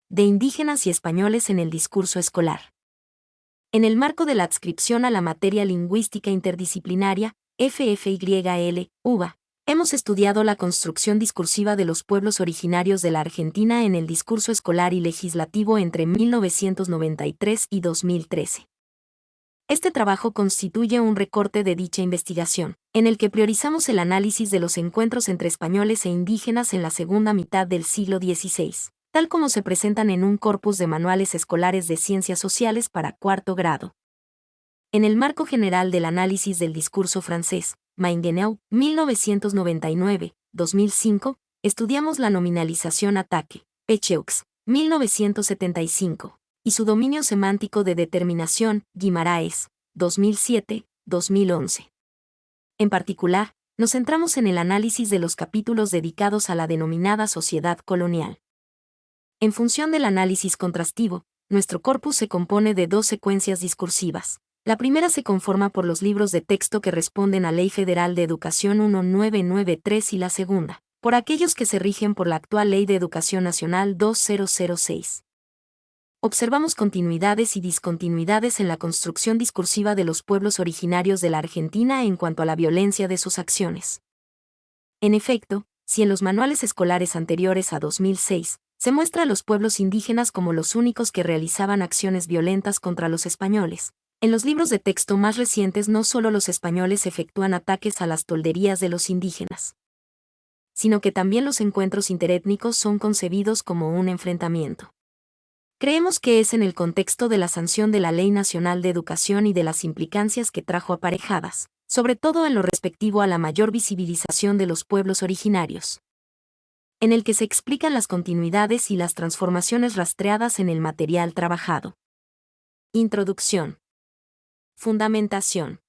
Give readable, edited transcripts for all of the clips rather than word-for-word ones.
de indígenas y españoles en el discurso escolar. En el marco de la adscripción a la materia lingüística interdisciplinaria, FFYL, UBA, hemos estudiado la construcción discursiva de los pueblos originarios de la Argentina en el discurso escolar y legislativo entre 1993 y 2013. Este trabajo constituye un recorte de dicha investigación, en el que priorizamos el análisis de los encuentros entre españoles e indígenas en la segunda mitad del siglo XVI, tal como se presentan en un corpus de manuales escolares de ciencias sociales para cuarto grado. En el marco general del análisis del discurso francés, Maingenau, 1999-2005, estudiamos la nominalización ataque, Pecheux, 1975, y su dominio semántico de determinación, Guimaraes, 2007-2011. En particular, nos centramos en el análisis de los capítulos dedicados a la denominada sociedad colonial. En función del análisis contrastivo, nuestro corpus se compone de dos secuencias discursivas. La primera se conforma por los libros de texto que responden a Ley Federal de Educación 1993 y la segunda, por aquellos que se rigen por la actual Ley de Educación Nacional 2006. Observamos continuidades y discontinuidades en la construcción discursiva de los pueblos originarios de la Argentina en cuanto a la violencia de sus acciones. En efecto, si en los manuales escolares anteriores a 2006, se muestra a los pueblos indígenas como los únicos que realizaban acciones violentas contra los españoles, en los libros de texto más recientes no solo los españoles efectúan ataques a las tolderías de los indígenas, sino que también los encuentros interétnicos son concebidos como un enfrentamiento. Creemos que es en el contexto de la sanción de la Ley Nacional de Educación y de las implicancias que trajo aparejadas, sobre todo en lo respectivo a la mayor visibilización de los pueblos originarios, en el que se explican las continuidades y las transformaciones rastreadas en el material trabajado. Introducción. Fundamentación.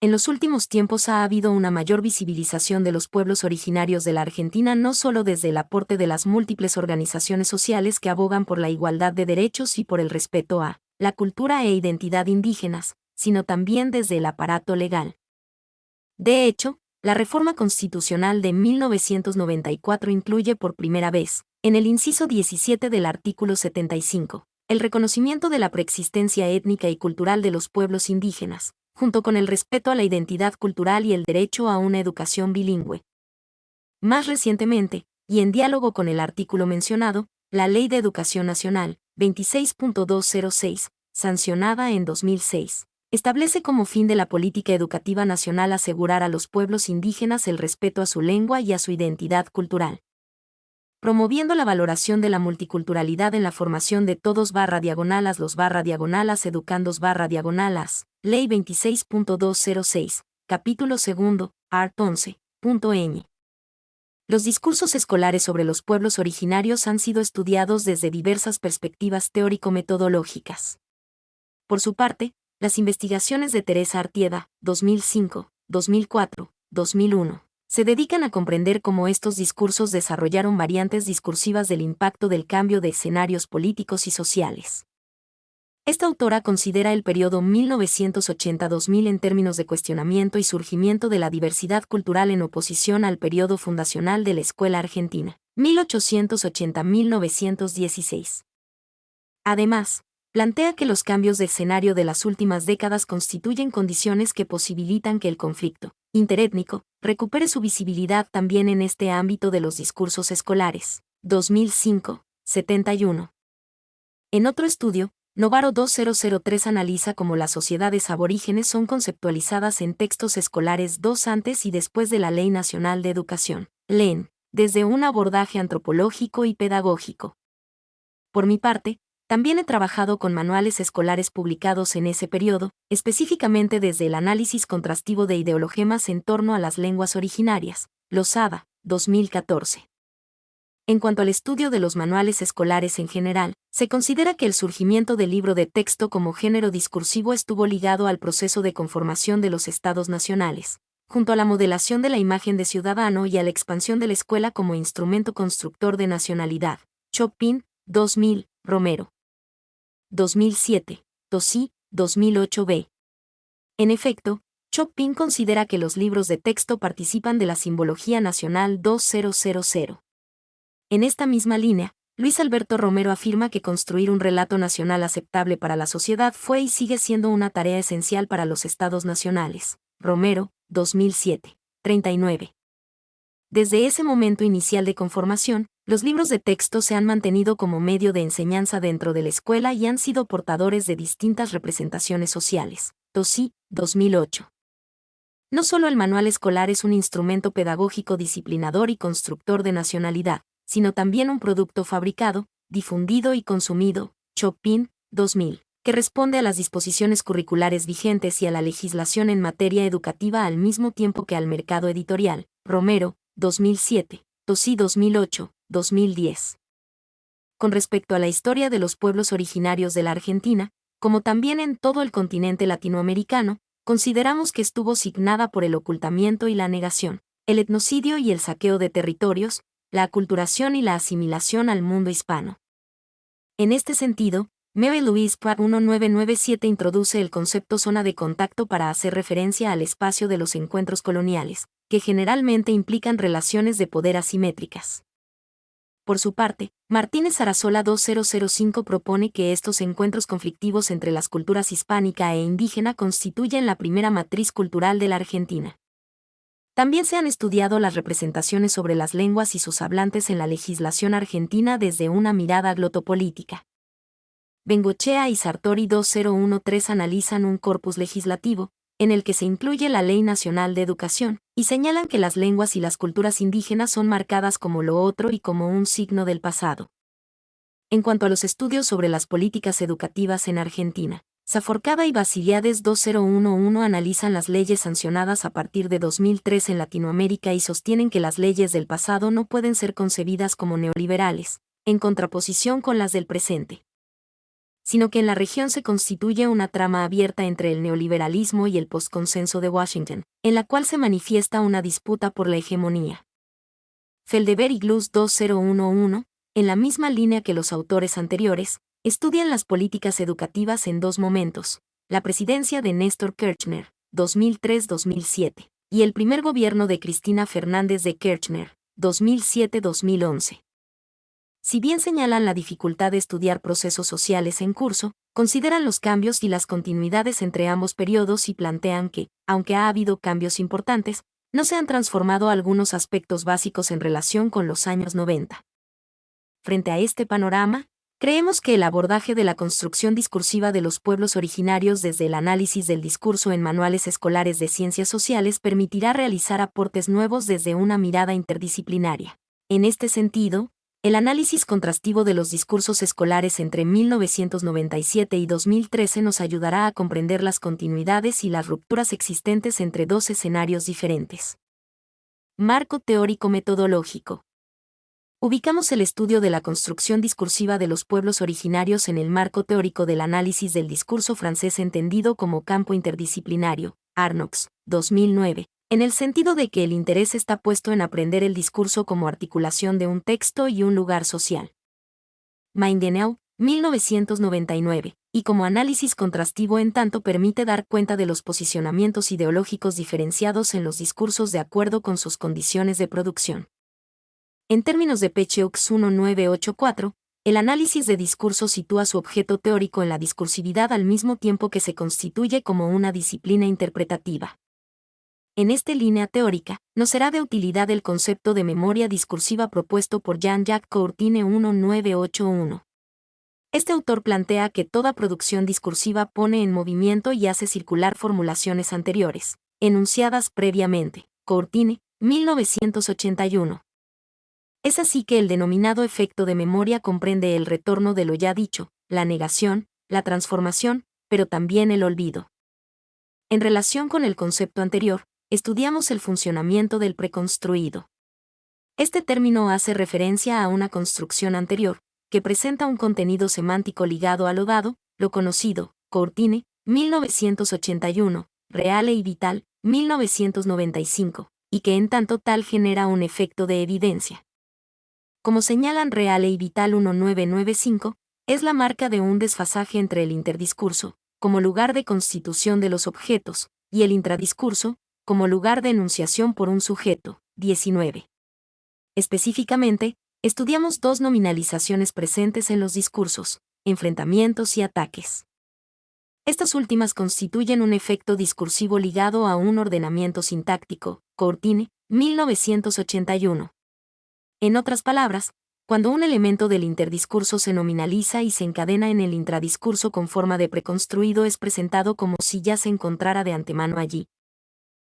En los últimos tiempos ha habido una mayor visibilización de los pueblos originarios de la Argentina no solo desde el aporte de las múltiples organizaciones sociales que abogan por la igualdad de derechos y por el respeto a la cultura e identidad indígenas, sino también desde el aparato legal. De hecho, la reforma constitucional de 1994 incluye por primera vez, en el inciso 17 del artículo 75, el reconocimiento de la preexistencia étnica y cultural de los pueblos indígenas, junto con el respeto a la identidad cultural y el derecho a una educación bilingüe. Más recientemente, y en diálogo con el artículo mencionado, la Ley de Educación Nacional, 26.206, sancionada en 2006, establece como fin de la política educativa nacional asegurar a los pueblos indígenas el respeto a su lengua y a su identidad cultural, promoviendo la valoración de la multiculturalidad en la formación de todos /diagonalas los /diagonalas educandos /diagonalas, Ley 26.206, capítulo 2, art. 11.ñ. Los discursos escolares sobre los pueblos originarios han sido estudiados desde diversas perspectivas teórico-metodológicas. Por su parte, las investigaciones de Teresa Artieda, 2005, 2004, 2001, se dedican a comprender cómo estos discursos desarrollaron variantes discursivas del impacto del cambio de escenarios políticos y sociales. Esta autora considera el periodo 1980-2000 en términos de cuestionamiento y surgimiento de la diversidad cultural en oposición al periodo fundacional de la escuela argentina, 1880-1916. Además, plantea que los cambios de escenario de las últimas décadas constituyen condiciones que posibilitan que el conflicto interétnico recupere su visibilidad también en este ámbito de los discursos escolares. 2005, 71. En otro estudio, Novaro 2003 analiza cómo las sociedades aborígenes son conceptualizadas en textos escolares antes y después de la Ley Nacional de Educación, LEN, desde un abordaje antropológico y pedagógico. Por mi parte, también he trabajado con manuales escolares publicados en ese periodo, específicamente desde el análisis contrastivo de ideologemas en torno a las lenguas originarias, Lozada, 2014. En cuanto al estudio de los manuales escolares en general, se considera que el surgimiento del libro de texto como género discursivo estuvo ligado al proceso de conformación de los estados nacionales, junto a la modelación de la imagen de ciudadano y a la expansión de la escuela como instrumento constructor de nacionalidad. Chopin, 2000, Romero. 2007, Tosí, 2008b. En efecto, Chopin considera que los libros de texto participan de la simbología nacional 2000. En esta misma línea, Luis Alberto Romero afirma que construir un relato nacional aceptable para la sociedad fue y sigue siendo una tarea esencial para los estados nacionales. Romero, 2007. 39. Desde ese momento inicial de conformación, los libros de texto se han mantenido como medio de enseñanza dentro de la escuela y han sido portadores de distintas representaciones sociales. Tosi, 2008. No solo el manual escolar es un instrumento pedagógico disciplinador y constructor de nacionalidad, sino también un producto fabricado, difundido y consumido. Chopin, 2000, que responde a las disposiciones curriculares vigentes y a la legislación en materia educativa al mismo tiempo que al mercado editorial. Romero, 2007, Tosi 2008, 2010. Con respecto a la historia de los pueblos originarios de la Argentina, como también en todo el continente latinoamericano, consideramos que estuvo signada por el ocultamiento y la negación, el etnocidio y el saqueo de territorios, la aculturación y la asimilación al mundo hispano. En este sentido, Mary Louise Pratt 1997 introduce el concepto zona de contacto para hacer referencia al espacio de los encuentros coloniales, que generalmente implican relaciones de poder asimétricas. Por su parte, Martínez Arazola 2005 propone que estos encuentros conflictivos entre las culturas hispánica e indígena constituyen la primera matriz cultural de la Argentina. También se han estudiado las representaciones sobre las lenguas y sus hablantes en la legislación argentina desde una mirada glotopolítica. Bengochea y Sartori 2013 analizan un corpus legislativo, en el que se incluye la Ley Nacional de Educación, y señalan que las lenguas y las culturas indígenas son marcadas como lo otro y como un signo del pasado. En cuanto a los estudios sobre las políticas educativas en Argentina, Saforcada y Basiliades 2011 analizan las leyes sancionadas a partir de 2003 en Latinoamérica y sostienen que las leyes del pasado no pueden ser concebidas como neoliberales, en contraposición con las del presente, sino que en la región se constituye una trama abierta entre el neoliberalismo y el postconsenso de Washington, en la cual se manifiesta una disputa por la hegemonía. Feldeber y Gluz 2011, en la misma línea que los autores anteriores, estudian las políticas educativas en dos momentos: la presidencia de Néstor Kirchner, 2003-2007, y el primer gobierno de Cristina Fernández de Kirchner, 2007-2011. Si bien señalan la dificultad de estudiar procesos sociales en curso, consideran los cambios y las continuidades entre ambos periodos y plantean que, aunque ha habido cambios importantes, no se han transformado algunos aspectos básicos en relación con los años 90. Frente a este panorama, creemos que el abordaje de la construcción discursiva de los pueblos originarios desde el análisis del discurso en manuales escolares de ciencias sociales permitirá realizar aportes nuevos desde una mirada interdisciplinaria. En este sentido, el análisis contrastivo de los discursos escolares entre 1997 y 2013 nos ayudará a comprender las continuidades y las rupturas existentes entre dos escenarios diferentes. Marco teórico-metodológico. Ubicamos el estudio de la construcción discursiva de los pueblos originarios en el marco teórico del análisis del discurso francés entendido como campo interdisciplinario, Arnoux, 2009. En el sentido de que el interés está puesto en aprender el discurso como articulación de un texto y un lugar social. Maingenau, 1999, y como análisis contrastivo en tanto permite dar cuenta de los posicionamientos ideológicos diferenciados en los discursos de acuerdo con sus condiciones de producción. En términos de Pecheux 1984, el análisis de discurso sitúa su objeto teórico en la discursividad al mismo tiempo que se constituye como una disciplina interpretativa. En esta línea teórica, nos será de utilidad el concepto de memoria discursiva propuesto por Jean-Jacques Courtine 1981. Este autor plantea que toda producción discursiva pone en movimiento y hace circular formulaciones anteriores, enunciadas previamente. Courtine, 1981. Es así que el denominado efecto de memoria comprende el retorno de lo ya dicho, la negación, la transformación, pero también el olvido. En relación con el concepto anterior, estudiamos el funcionamiento del preconstruido. Este término hace referencia a una construcción anterior, que presenta un contenido semántico ligado a lo dado, lo conocido. Courtine, 1981, Reale y Vital, 1995, y que en tanto tal genera un efecto de evidencia. Como señalan Reale y Vital 1995, es la marca de un desfasaje entre el interdiscurso, como lugar de constitución de los objetos, y el intradiscurso, como lugar de enunciación por un sujeto. 19. Específicamente, estudiamos dos nominalizaciones presentes en los discursos: enfrentamientos y ataques. Estas últimas constituyen un efecto discursivo ligado a un ordenamiento sintáctico, Courtine, 1981. En otras palabras, cuando un elemento del interdiscurso se nominaliza y se encadena en el intradiscurso con forma de preconstruido, es presentado como si ya se encontrara de antemano allí.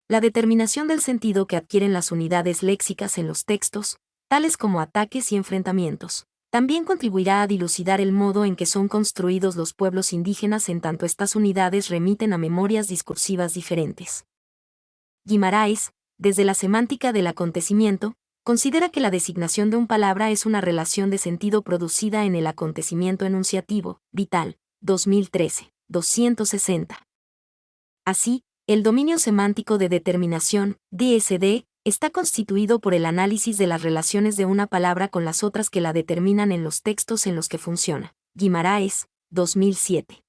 La determinación del sentido que adquieren las unidades léxicas en los textos, tales como ataques y enfrentamientos, también contribuirá a dilucidar el modo en que son construidos los pueblos indígenas, en tanto estas unidades remiten a memorias discursivas diferentes. Guimarães, desde la semántica del acontecimiento, considera que la designación de una palabra es una relación de sentido producida en el acontecimiento enunciativo, Vital, 2013, 260. Así, el dominio semántico de determinación, DSD, está constituido por el análisis de las relaciones de una palabra con las otras que la determinan en los textos en los que funciona. Guimarães, 2007.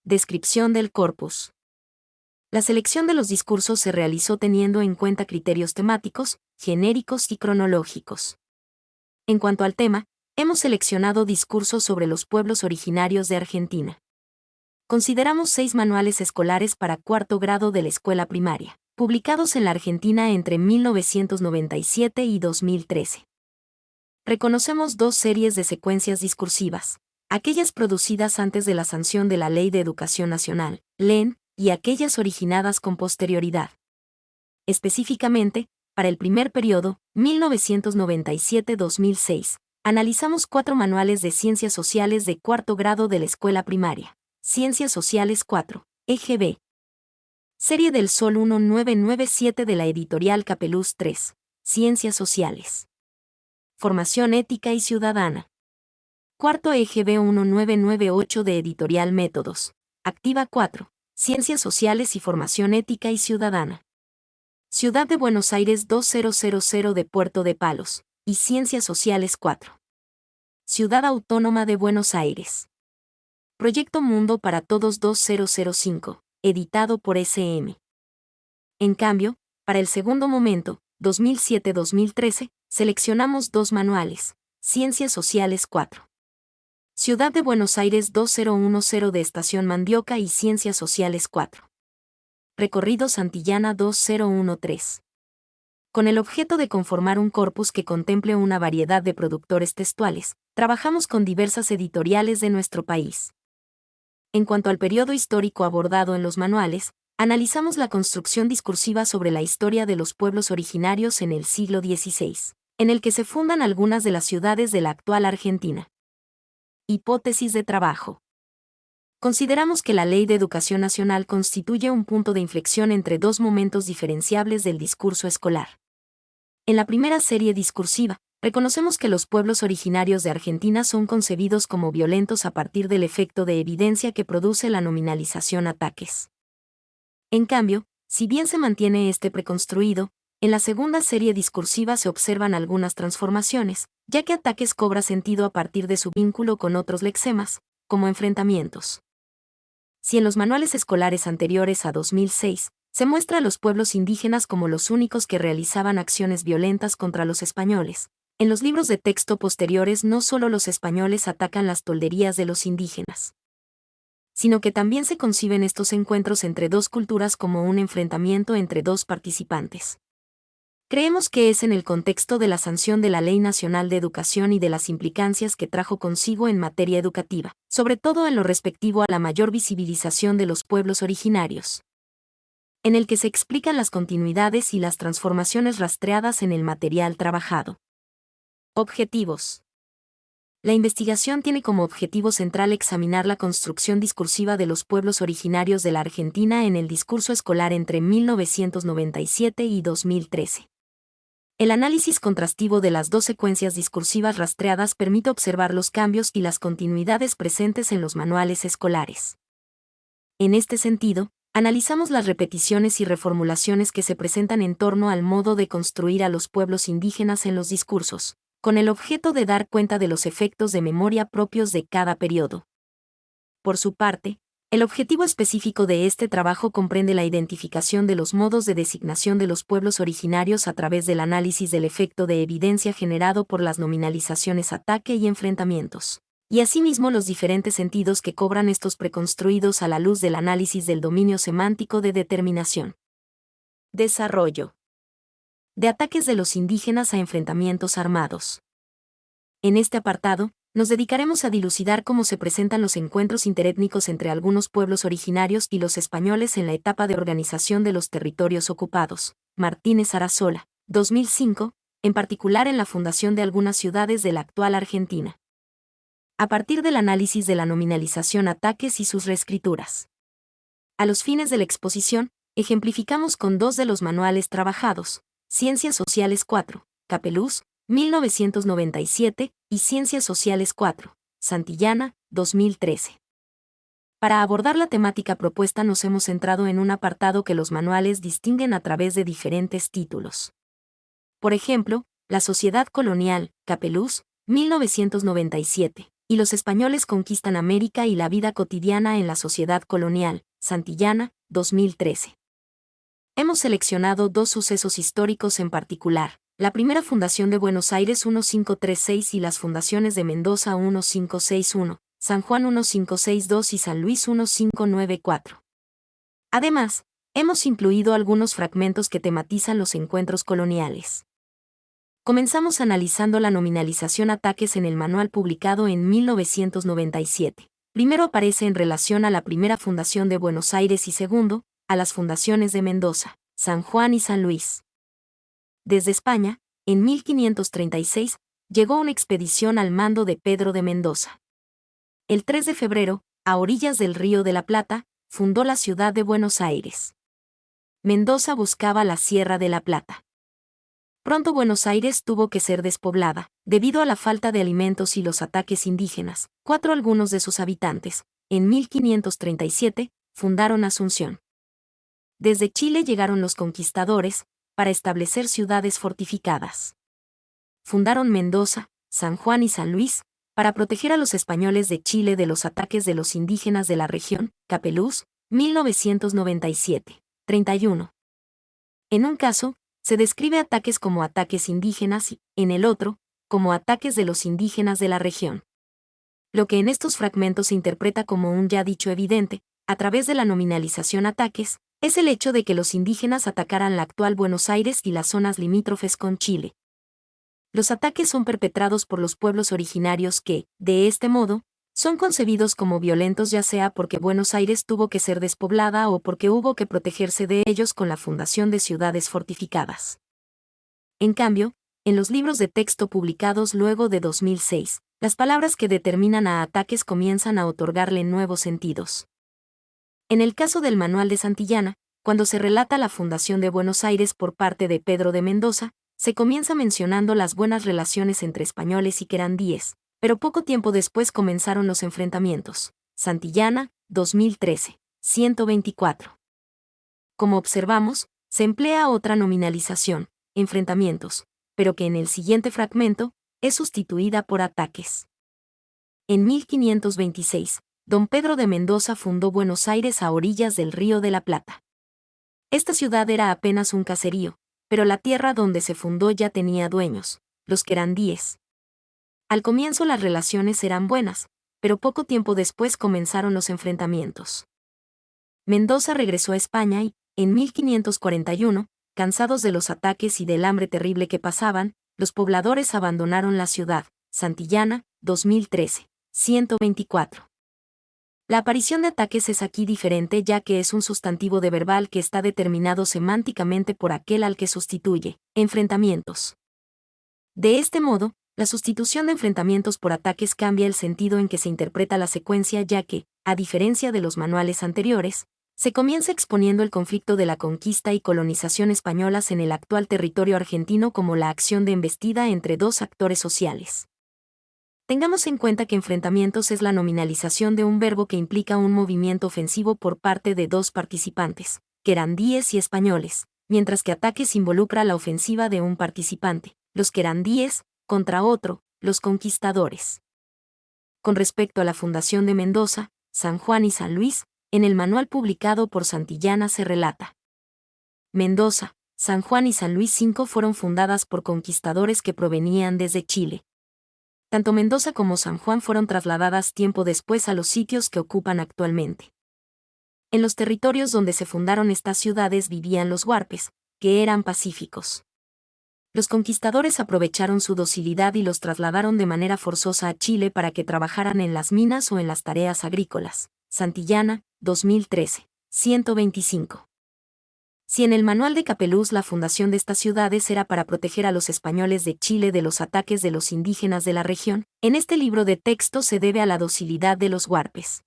Descripción del corpus. La selección de los discursos se realizó teniendo en cuenta criterios temáticos, genéricos y cronológicos. En cuanto al tema, hemos seleccionado discursos sobre los pueblos originarios de Argentina. Consideramos 6 manuales escolares para cuarto grado de la escuela primaria, publicados en la Argentina entre 1997 y 2013. Reconocemos 2 series de secuencias discursivas: aquellas producidas antes de la sanción de la Ley de Educación Nacional, LEN, y aquellas originadas con posterioridad. Específicamente, para el primer periodo, 1997-2006, analizamos 4 manuales de ciencias sociales de cuarto grado de la escuela primaria. Ciencias Sociales 4, EGB. Serie del Sol 1997 de la editorial Capeluz 3, Ciencias Sociales. Formación Ética y Ciudadana. Cuarto EGB 1998 de editorial Métodos, Activa 4, Ciencias Sociales y Formación Ética y Ciudadana. Ciudad de Buenos Aires 2000 de Puerto de Palos, y Ciencias Sociales 4. Ciudad Autónoma de Buenos Aires. Proyecto Mundo para Todos 2005, editado por SM. En cambio, para el segundo momento, 2007-2013, seleccionamos 2 manuales: Ciencias Sociales 4. Ciudad de Buenos Aires 2010 de Estación Mandioca y Ciencias Sociales 4. Recorrido Santillana 2013. Con el objeto de conformar un corpus que contemple una variedad de productores textuales, trabajamos con diversas editoriales de nuestro país. En cuanto al periodo histórico abordado en los manuales, analizamos la construcción discursiva sobre la historia de los pueblos originarios en el siglo XVI, en el que se fundan algunas de las ciudades de la actual Argentina. Hipótesis de trabajo. Consideramos que la Ley de Educación Nacional constituye un punto de inflexión entre 2 momentos diferenciables del discurso escolar. En la primera serie discursiva, reconocemos que los pueblos originarios de Argentina son concebidos como violentos a partir del efecto de evidencia que produce la nominalización ataques. En cambio, si bien se mantiene este preconstruido, en la segunda serie discursiva se observan algunas transformaciones, ya que ataques cobra sentido a partir de su vínculo con otros lexemas, como enfrentamientos. Si en los manuales escolares anteriores a 2006, se muestra a los pueblos indígenas como los únicos que realizaban acciones violentas contra los españoles, en los libros de texto posteriores no solo los españoles atacan las tolderías de los indígenas, sino que también se conciben estos encuentros entre 2 culturas como un enfrentamiento entre 2 participantes. Creemos que es en el contexto de la sanción de la Ley Nacional de Educación y de las implicancias que trajo consigo en materia educativa, sobre todo en lo respectivo a la mayor visibilización de los pueblos originarios, en el que se explican las continuidades y las transformaciones rastreadas en el material trabajado. Objetivos. La investigación tiene como objetivo central examinar la construcción discursiva de los pueblos originarios de la Argentina en el discurso escolar entre 1997 y 2013. El análisis contrastivo de las 2 secuencias discursivas rastreadas permite observar los cambios y las continuidades presentes en los manuales escolares. En este sentido, analizamos las repeticiones y reformulaciones que se presentan en torno al modo de construir a los pueblos indígenas en los discursos, con el objeto de dar cuenta de los efectos de memoria propios de cada periodo. Por su parte, El objetivo específico de este trabajo comprende la identificación de los modos de designación de los pueblos originarios a través del análisis del efecto de evidencia generado por las nominalizaciones ataque y enfrentamientos, y asimismo los diferentes sentidos que cobran estos preconstruidos a la luz del análisis del dominio semántico de determinación. Desarrollo. De ataques de los indígenas a enfrentamientos armados. En este apartado, nos dedicaremos a dilucidar cómo se presentan los encuentros interétnicos entre algunos pueblos originarios y los españoles en la etapa de organización de los territorios ocupados. Martínez Arazola, 2005, en particular en la fundación de algunas ciudades de la actual Argentina. A partir del análisis de la nominalización ataques y sus reescrituras. A los fines de la exposición, ejemplificamos con dos de los manuales trabajados, Ciencias Sociales 4, Capeluz, 1997, y Ciencias Sociales 4, Santillana, 2013. Para abordar la temática propuesta nos hemos centrado en un apartado que los manuales distinguen a través de diferentes títulos. Por ejemplo, La Sociedad Colonial, Capeluz, 1997, y Los Españoles Conquistan América y la Vida Cotidiana en la Sociedad Colonial, Santillana, 2013. Hemos seleccionado dos sucesos históricos en particular. La primera fundación de Buenos Aires 1536 y las fundaciones de Mendoza 1561, San Juan 1562 y San Luis 1594. Además, hemos incluido algunos fragmentos que tematizan los encuentros coloniales. Comenzamos analizando la nominalización ataques en el manual publicado en 1997. Primero aparece en relación a la primera fundación de Buenos Aires y segundo, a las fundaciones de Mendoza, San Juan y San Luis. Desde España, en 1536, llegó una expedición al mando de Pedro de Mendoza. El 3 de febrero, a orillas del Río de la Plata, fundó la ciudad de Buenos Aires. Mendoza buscaba la Sierra de la Plata. Pronto Buenos Aires tuvo que ser despoblada, debido a la falta de alimentos y los ataques indígenas. Algunos de sus habitantes, en 1537, fundaron Asunción. Desde Chile llegaron los conquistadores, para establecer ciudades fortificadas. Fundaron Mendoza, San Juan y San Luis, para proteger a los españoles de Chile de los ataques de los indígenas de la región. Capeluz, 1997, 31. En un caso, se describe ataques como ataques indígenas y, en el otro, como ataques de los indígenas de la región. Lo que en estos fragmentos se interpreta como un ya dicho evidente, a través de la nominalización ataques, es el hecho de que los indígenas atacaran la actual Buenos Aires y las zonas limítrofes con Chile. Los ataques son perpetrados por los pueblos originarios que, de este modo, son concebidos como violentos ya sea porque Buenos Aires tuvo que ser despoblada o porque hubo que protegerse de ellos con la fundación de ciudades fortificadas. En cambio, en los libros de texto publicados luego de 2006, las palabras que determinan a ataques comienzan a otorgarle nuevos sentidos. En el caso del Manual de Santillana, cuando se relata la fundación de Buenos Aires por parte de Pedro de Mendoza, se comienza mencionando las buenas relaciones entre españoles y querandíes, pero poco tiempo después comenzaron los enfrentamientos. Santillana, 2013, 124. Como observamos, se emplea otra nominalización, enfrentamientos, pero que en el siguiente fragmento, es sustituida por ataques. En 1526, don Pedro de Mendoza fundó Buenos Aires a orillas del Río de la Plata. Esta ciudad era apenas un caserío, pero la tierra donde se fundó ya tenía dueños, los querandíes. Al comienzo las relaciones eran buenas, pero poco tiempo después comenzaron los enfrentamientos. Mendoza regresó a España y, en 1541, cansados de los ataques y del hambre terrible que pasaban, los pobladores abandonaron la ciudad. Santillana, 2013, 124. La aparición de ataques es aquí diferente ya que es un sustantivo de verbal que está determinado semánticamente por aquel al que sustituye, enfrentamientos. De este modo, la sustitución de enfrentamientos por ataques cambia el sentido en que se interpreta la secuencia ya que, a diferencia de los manuales anteriores, se comienza exponiendo el conflicto de la conquista y colonización españolas en el actual territorio argentino como la acción de embestida entre dos actores sociales. Tengamos en cuenta que enfrentamientos es la nominalización de un verbo que implica un movimiento ofensivo por parte de dos participantes, querandíes y españoles, mientras que ataques involucra la ofensiva de un participante, los querandíes, contra otro, los conquistadores. Con respecto a la fundación de Mendoza, San Juan y San Luis, En el manual publicado por Santillana se relata: Mendoza, San Juan y San Luis V fueron fundadas por conquistadores que provenían desde Chile. Tanto Mendoza como San Juan fueron trasladadas tiempo después a los sitios que ocupan actualmente. En los territorios donde se fundaron estas ciudades vivían los huarpes, que eran pacíficos. Los conquistadores aprovecharon su docilidad y los trasladaron de manera forzosa a Chile para que trabajaran en las minas o en las tareas agrícolas. Santillana, 2013, 125. Si en el manual de Capeluz la fundación de estas ciudades era para proteger a los españoles de Chile de los ataques de los indígenas de la región, en este libro de texto se debe a la docilidad de los huarpes.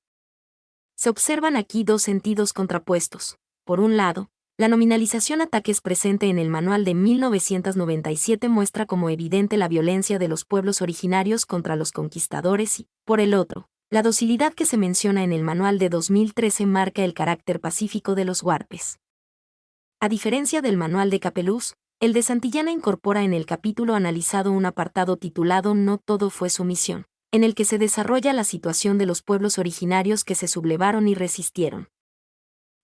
Se observan aquí dos sentidos contrapuestos. Por un lado, la nominalización ataques presente en el manual de 1997 muestra como evidente la violencia de los pueblos originarios contra los conquistadores y, por el otro, la docilidad que se menciona en el manual de 2013 marca el carácter pacífico de los huarpes. A diferencia del manual de Capeluz, el de Santillana incorpora en el capítulo analizado un apartado titulado No todo fue sumisión, en el que se desarrolla la situación de los pueblos originarios que se sublevaron y resistieron.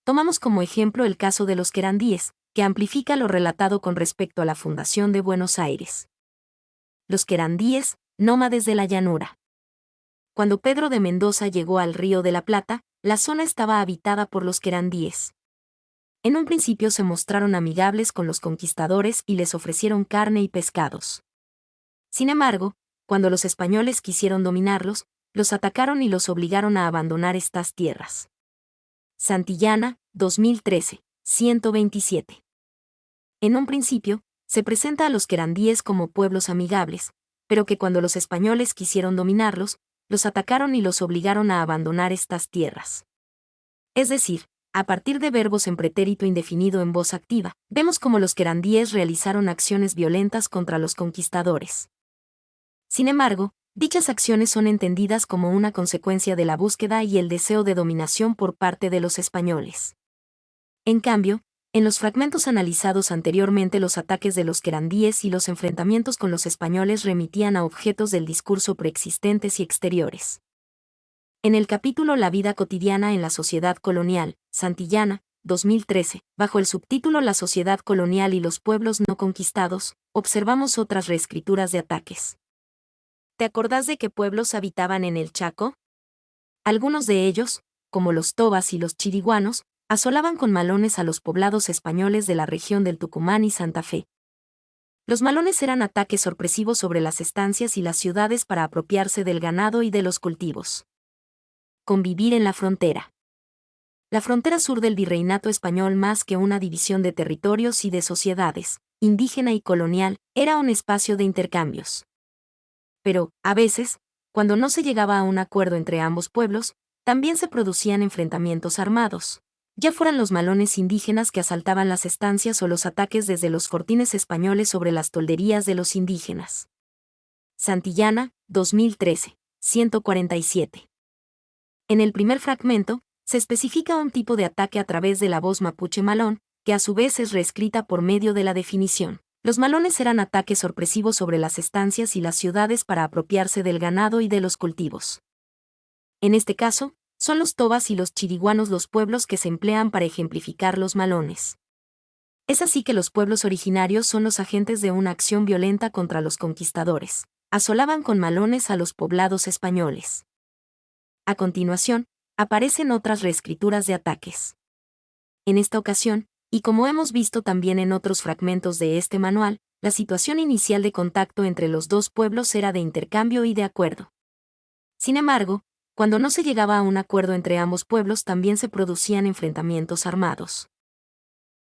Tomamos como ejemplo el caso de los querandíes, que amplifica lo relatado con respecto a la fundación de Buenos Aires. Los querandíes, nómades de la llanura. Cuando Pedro de Mendoza llegó al Río de la Plata, la zona estaba habitada por los querandíes. En un principio se mostraron amigables con los conquistadores y les ofrecieron carne y pescados. Sin embargo, cuando los españoles quisieron dominarlos, los atacaron y los obligaron a abandonar estas tierras. Santillana, 2013, 127. En un principio, se presenta a los querandíes como pueblos amigables, pero que cuando los españoles quisieron dominarlos, los atacaron y los obligaron a abandonar estas tierras. Es decir, a partir de verbos en pretérito indefinido en voz activa, vemos cómo los querandíes realizaron acciones violentas contra los conquistadores. Sin embargo, dichas acciones son entendidas como una consecuencia de la búsqueda y el deseo de dominación por parte de los españoles. En cambio, en los fragmentos analizados anteriormente los ataques de los querandíes y los enfrentamientos con los españoles remitían a objetos del discurso preexistentes y exteriores. En el capítulo La vida cotidiana en la sociedad colonial, Santillana, 2013, bajo el subtítulo La sociedad colonial y los pueblos no conquistados, observamos otras reescrituras de ataques. ¿Te acordás de qué pueblos habitaban en el Chaco? Algunos de ellos, como los tobas y los chiriguanos, asolaban con malones a los poblados españoles de la región del Tucumán y Santa Fe. Los malones eran ataques sorpresivos sobre las estancias y las ciudades para apropiarse del ganado y de los cultivos. Convivir en la frontera. La frontera sur del virreinato español, más que una división de territorios y de sociedades, indígena y colonial, era un espacio de intercambios. Pero, a veces, cuando no se llegaba a un acuerdo entre ambos pueblos, también se producían enfrentamientos armados, ya fueran los malones indígenas que asaltaban las estancias o los ataques desde los fortines españoles sobre las tolderías de los indígenas. Santillana, 2013, 147. En el primer fragmento, se especifica un tipo de ataque a través de la voz mapuche malón, que a su vez es reescrita por medio de la definición. Los malones eran ataques sorpresivos sobre las estancias y las ciudades para apropiarse del ganado y de los cultivos. En este caso, son los tobas y los chiriguanos los pueblos que se emplean para ejemplificar los malones. Es así que los pueblos originarios son los agentes de una acción violenta contra los conquistadores. Asolaban con malones a los poblados españoles. A continuación, aparecen otras reescrituras de ataques. En esta ocasión, y como hemos visto también en otros fragmentos de este manual, la situación inicial de contacto entre los dos pueblos era de intercambio y de acuerdo. Sin embargo, cuando no se llegaba a un acuerdo entre ambos pueblos también se producían enfrentamientos armados.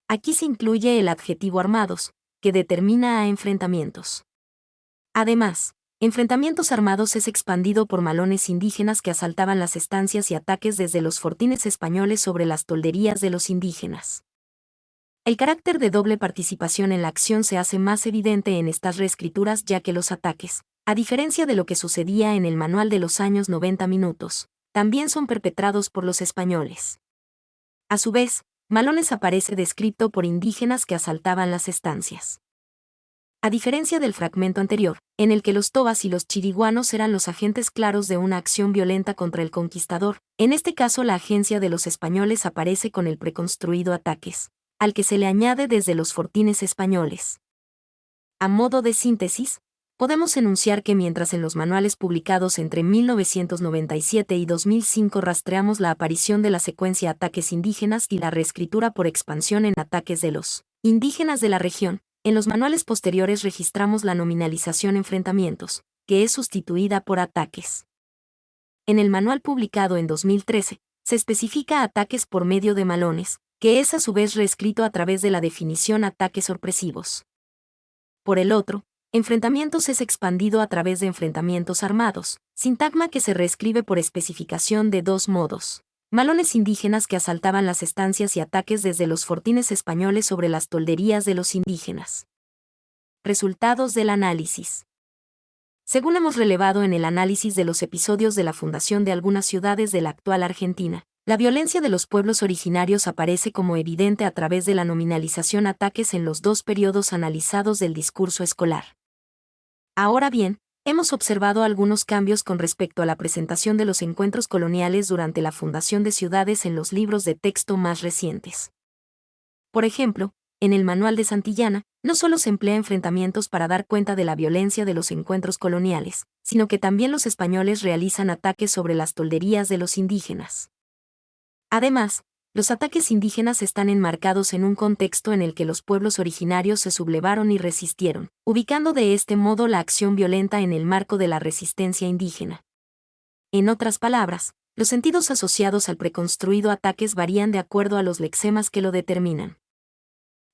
Aquí se incluye el adjetivo armados, que determina a enfrentamientos. Además, enfrentamientos armados es expandido por malones indígenas que asaltaban las estancias y ataques desde los fortines españoles sobre las tolderías de los indígenas. El carácter de doble participación en la acción se hace más evidente en estas reescrituras ya que los ataques, a diferencia de lo que sucedía en el manual de los años 90 minutos, también son perpetrados por los españoles. A su vez, malones aparece descrito por indígenas que asaltaban las estancias. A diferencia del fragmento anterior, en el que los tobas y los chiriguanos eran los agentes claros de una acción violenta contra el conquistador, en este caso la agencia de los españoles aparece con el preconstruido ataques, al que se le añade desde los fortines españoles. A modo de síntesis, podemos enunciar que mientras en los manuales publicados entre 1997 y 2005 rastreamos la aparición de la secuencia ataques indígenas y la reescritura por expansión en ataques de los indígenas de la región, en los manuales posteriores registramos la nominalización enfrentamientos, que es sustituida por ataques. En el manual publicado en 2013, se especifica ataques por medio de malones, que es a su vez reescrito a través de la definición ataques sorpresivos. Por el otro, enfrentamientos es expandido a través de enfrentamientos armados, sintagma que se reescribe por especificación de dos modos. Malones indígenas que asaltaban las estancias y ataques desde los fortines españoles sobre las tolderías de los indígenas. Resultados del análisis. Según hemos relevado en el análisis de los episodios de la fundación de algunas ciudades de la actual Argentina, la violencia de los pueblos originarios aparece como evidente a través de la nominalización ataques en los dos periodos analizados del discurso escolar. Ahora bien, hemos observado algunos cambios con respecto a la presentación de los encuentros coloniales durante la fundación de ciudades en los libros de texto más recientes. Por ejemplo, en el Manual de Santillana, no solo se emplea enfrentamientos para dar cuenta de la violencia de los encuentros coloniales, sino que también los españoles realizan ataques sobre las tolderías de los indígenas. Además, los ataques indígenas están enmarcados en un contexto en el que los pueblos originarios se sublevaron y resistieron, ubicando de este modo la acción violenta en el marco de la resistencia indígena. En otras palabras, los sentidos asociados al preconstruido ataques varían de acuerdo a los lexemas que lo determinan.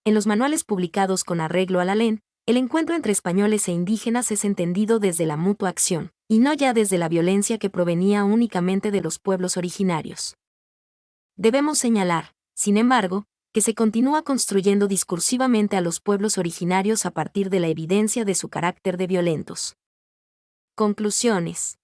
En los manuales publicados con arreglo a la LEN, el encuentro entre españoles e indígenas es entendido desde la mutua acción, y no ya desde la violencia que provenía únicamente de los pueblos originarios. Debemos señalar, sin embargo, que se continúa construyendo discursivamente a los pueblos originarios a partir de la evidencia de su carácter de violentos. Conclusiones.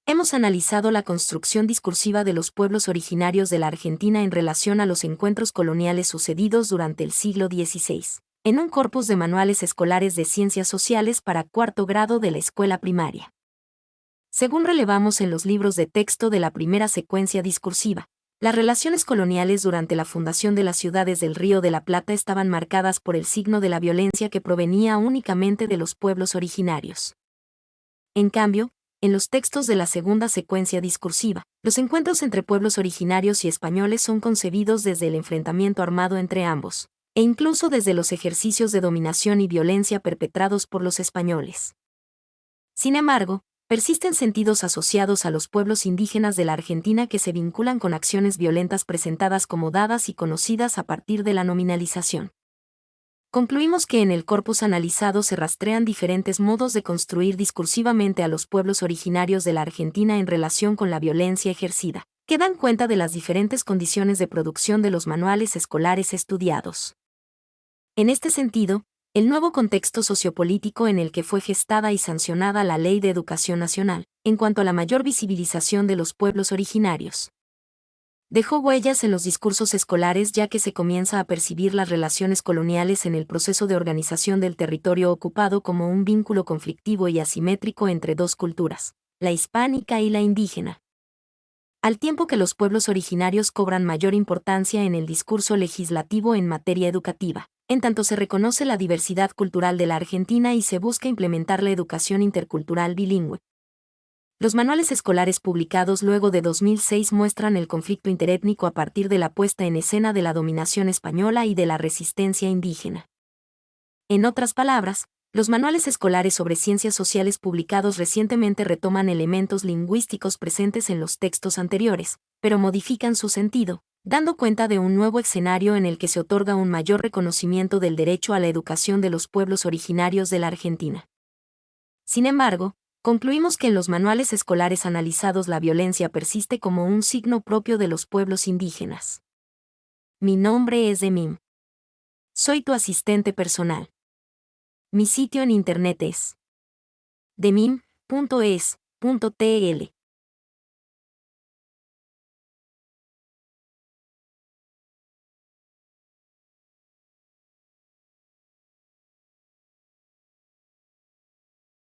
Hemos analizado la construcción discursiva de los pueblos originarios de la Argentina en relación a los encuentros coloniales sucedidos durante el siglo XVI, en un corpus de manuales escolares de ciencias sociales para cuarto grado de la escuela primaria. Según relevamos en los libros de texto de la primera secuencia discursiva, las relaciones coloniales durante la fundación de las ciudades del Río de la Plata estaban marcadas por el signo de la violencia que provenía únicamente de los pueblos originarios. En cambio, en los textos de la segunda secuencia discursiva, los encuentros entre pueblos originarios y españoles son concebidos desde el enfrentamiento armado entre ambos, e incluso desde los ejercicios de dominación y violencia perpetrados por los españoles. Sin embargo, persisten sentidos asociados a los pueblos indígenas de la Argentina que se vinculan con acciones violentas presentadas como dadas y conocidas a partir de la nominalización. Concluimos que en el corpus analizado se rastrean diferentes modos de construir discursivamente a los pueblos originarios de la Argentina en relación con la violencia ejercida, que dan cuenta de las diferentes condiciones de producción de los manuales escolares estudiados. En este sentido, el nuevo contexto sociopolítico en el que fue gestada y sancionada la Ley de Educación Nacional, en cuanto a la mayor visibilización de los pueblos originarios, dejó huellas en los discursos escolares ya que se comienza a percibir las relaciones coloniales en el proceso de organización del territorio ocupado como un vínculo conflictivo y asimétrico entre dos culturas, la hispánica y la indígena. Al tiempo que los pueblos originarios cobran mayor importancia en el discurso legislativo en materia educativa, en tanto se reconoce la diversidad cultural de la Argentina y se busca implementar la educación intercultural bilingüe. Los manuales escolares publicados luego de 2006 muestran el conflicto interétnico a partir de la puesta en escena de la dominación española y de la resistencia indígena. En otras palabras, los manuales escolares sobre ciencias sociales publicados recientemente retoman elementos lingüísticos presentes en los textos anteriores, pero modifican su sentido, dando cuenta de un nuevo escenario en el que se otorga un mayor reconocimiento del derecho a la educación de los pueblos originarios de la Argentina. Sin embargo, concluimos que en los manuales escolares analizados la violencia persiste como un signo propio de los pueblos indígenas. Mi nombre es Demim. Soy tu asistente personal. Mi sitio en internet es demim.es.tl